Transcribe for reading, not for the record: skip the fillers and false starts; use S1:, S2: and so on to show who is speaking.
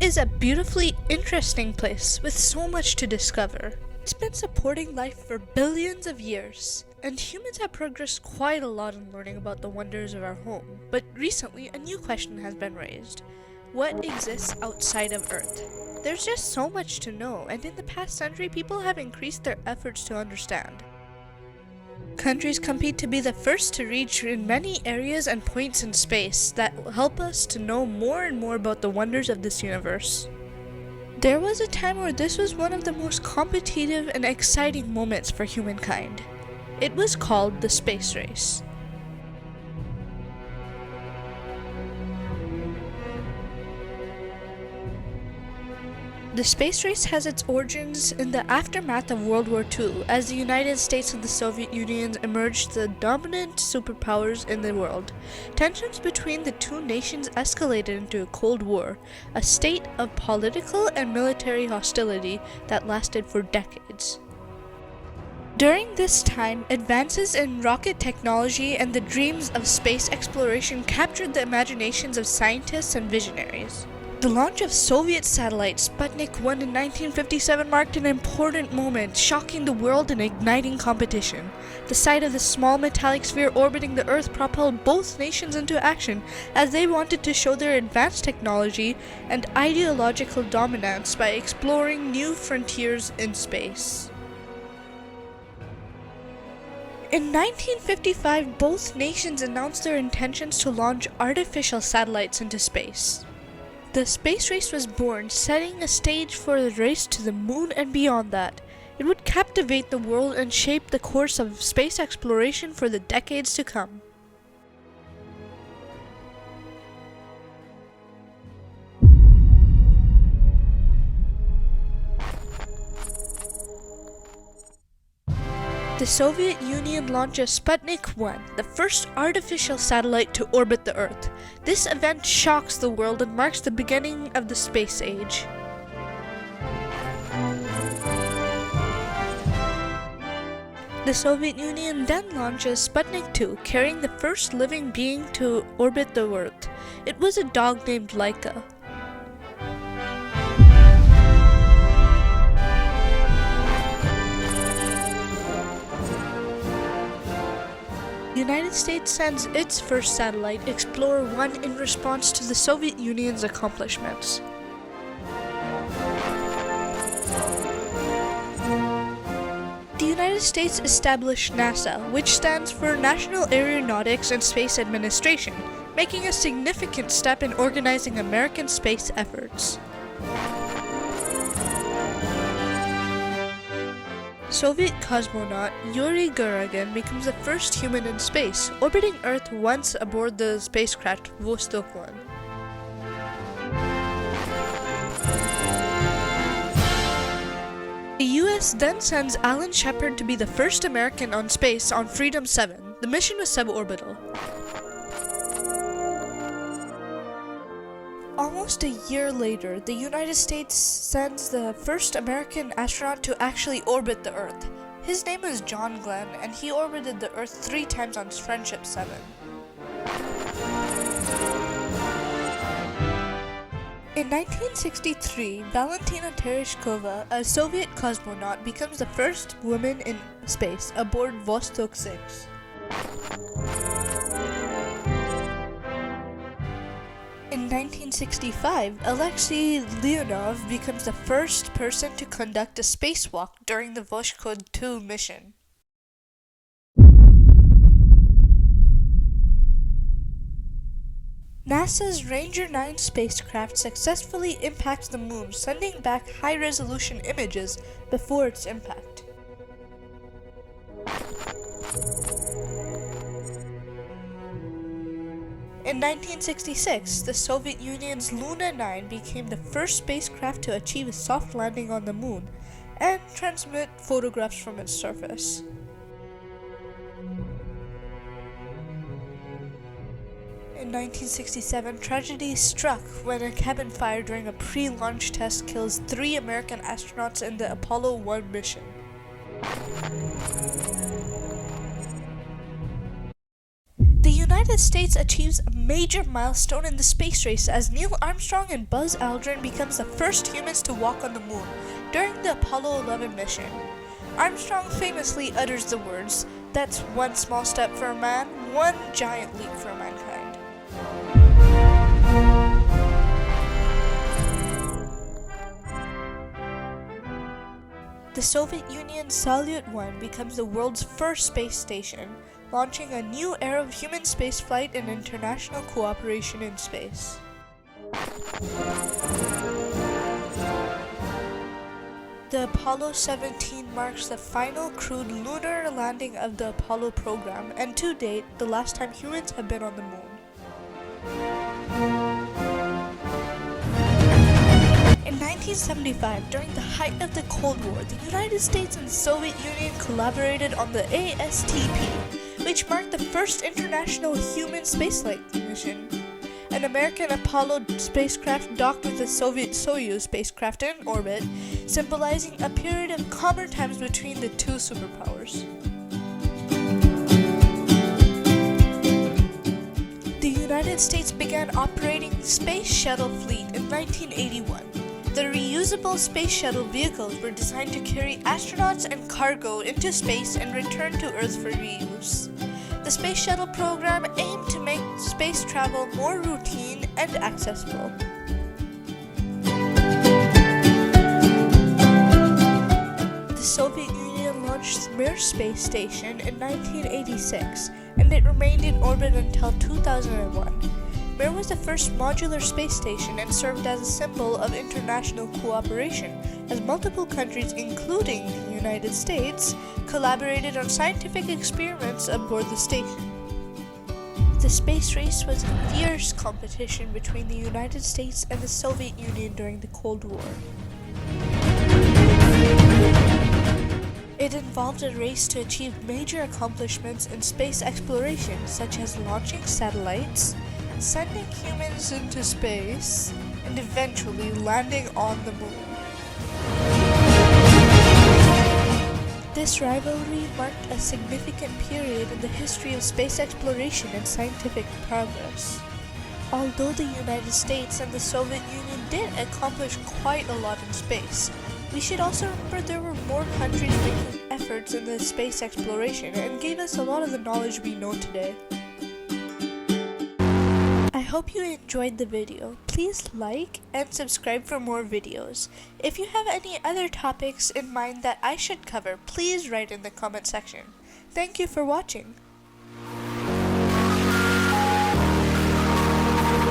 S1: is a beautifully interesting place with so much to discover. It's been supporting life for billions of years, and humans have progressed quite a lot in learning about the wonders of our home. But recently, a new question has been raised. What exists outside of Earth? There's just so much to know, and in the past century, people have increased their efforts to understand. Countries compete to be the first to reach in many areas and points in space that will help us to know more and more about the wonders of this universe. There was a time where this was one of the most competitive and exciting moments for humankind. It was called the space race. The space race has its origins in the aftermath of World War II, as the United States and the Soviet Union emerged the dominant superpowers in the world. Tensions between the two nations escalated into a Cold War, a state of political and military hostility that lasted for decades. During this time, advances in rocket technology and the dreams of space exploration captured the imaginations of scientists and visionaries. The launch of Soviet satellite Sputnik 1 in 1957 marked an important moment, shocking the world and igniting competition. The sight of the small metallic sphere orbiting the Earth propelled both nations into action, as they wanted to show their advanced technology and ideological dominance by exploring new frontiers in space. In 1955, both nations announced their intentions to launch artificial satellites into space. The space race was born, setting a stage for the race to the moon and beyond that. It would captivate the world and shape the course of space exploration for the decades to come. The Soviet Union launches Sputnik 1, the first artificial satellite to orbit the Earth. This event shocks the world and marks the beginning of the space age. The Soviet Union then launches Sputnik 2, carrying the first living being to orbit the Earth. It was a dog named Laika. The United States sends its first satellite, Explorer 1, in response to the Soviet Union's accomplishments. The United States established NASA, which stands for National Aeronautics and Space Administration, making a significant step in organizing American space efforts. Soviet cosmonaut Yuri Gagarin becomes the first human in space, orbiting Earth once aboard the spacecraft Vostok 1. The US then sends Alan Shepard to be the first American on space on Freedom 7. The mission was suborbital. Almost a year later, the United States sends the first American astronaut to actually orbit the Earth. His name is John Glenn, and he orbited the Earth 3 times on Friendship 7. In 1963, Valentina Tereshkova, a Soviet cosmonaut, becomes the first woman in space aboard Vostok 6. In 1965, Alexei Leonov becomes the first person to conduct a spacewalk during the Voshchod 2 mission. NASA's Ranger 9 spacecraft successfully impacts the moon, sending back high-resolution images before its impact. In 1966, the Soviet Union's Luna 9 became the first spacecraft to achieve a soft landing on the moon and transmit photographs from its surface. In 1967, tragedy struck when a cabin fire during a pre-launch test kills 3 American astronauts in the Apollo 1 mission. The United United States achieves a major milestone in the space race as Neil Armstrong and Buzz Aldrin becomes the first humans to walk on the moon during the Apollo 11 mission. Armstrong famously utters the words, "That's one small step for a man, one giant leap for mankind." The Soviet Union's Salyut 1 becomes the world's first space station, launching a new era of human spaceflight and international cooperation in space. The Apollo 17 marks the final crewed lunar landing of the Apollo program, and to date, the last time humans have been on the moon. In 1975, during the height of the Cold War, the United States and the Soviet Union collaborated on the ASTP, which marked the first international human spaceflight mission. An American Apollo spacecraft docked with the Soviet Soyuz spacecraft in orbit, symbolizing a period of calmer times between the two superpowers. The United States began operating the Space Shuttle fleet in 1981. The reusable space shuttle vehicles were designed to carry astronauts and cargo into space and return to Earth for reuse. The Space Shuttle program aimed to make space travel more routine and accessible. The Soviet Union launched the Mir space station in 1986, and it remained in orbit until 2001. Mir was the first modular space station and served as a symbol of international cooperation, as multiple countries, including the United States, collaborated on scientific experiments aboard the station. The space race was a fierce competition between the United States and the Soviet Union during the Cold War. It involved a race to achieve major accomplishments in space exploration, such as launching satellites, sending humans into space, and eventually landing on the moon. This rivalry marked a significant period in the history of space exploration and scientific progress. Although the United States and the Soviet Union did accomplish quite a lot in space, we should also remember there were more countries making efforts in the space exploration and gave us a lot of the knowledge we know today. I hope you enjoyed the video. Please like and subscribe for more videos. If you have any other topics in mind that I should cover, please write in the comment section. Thank you for watching.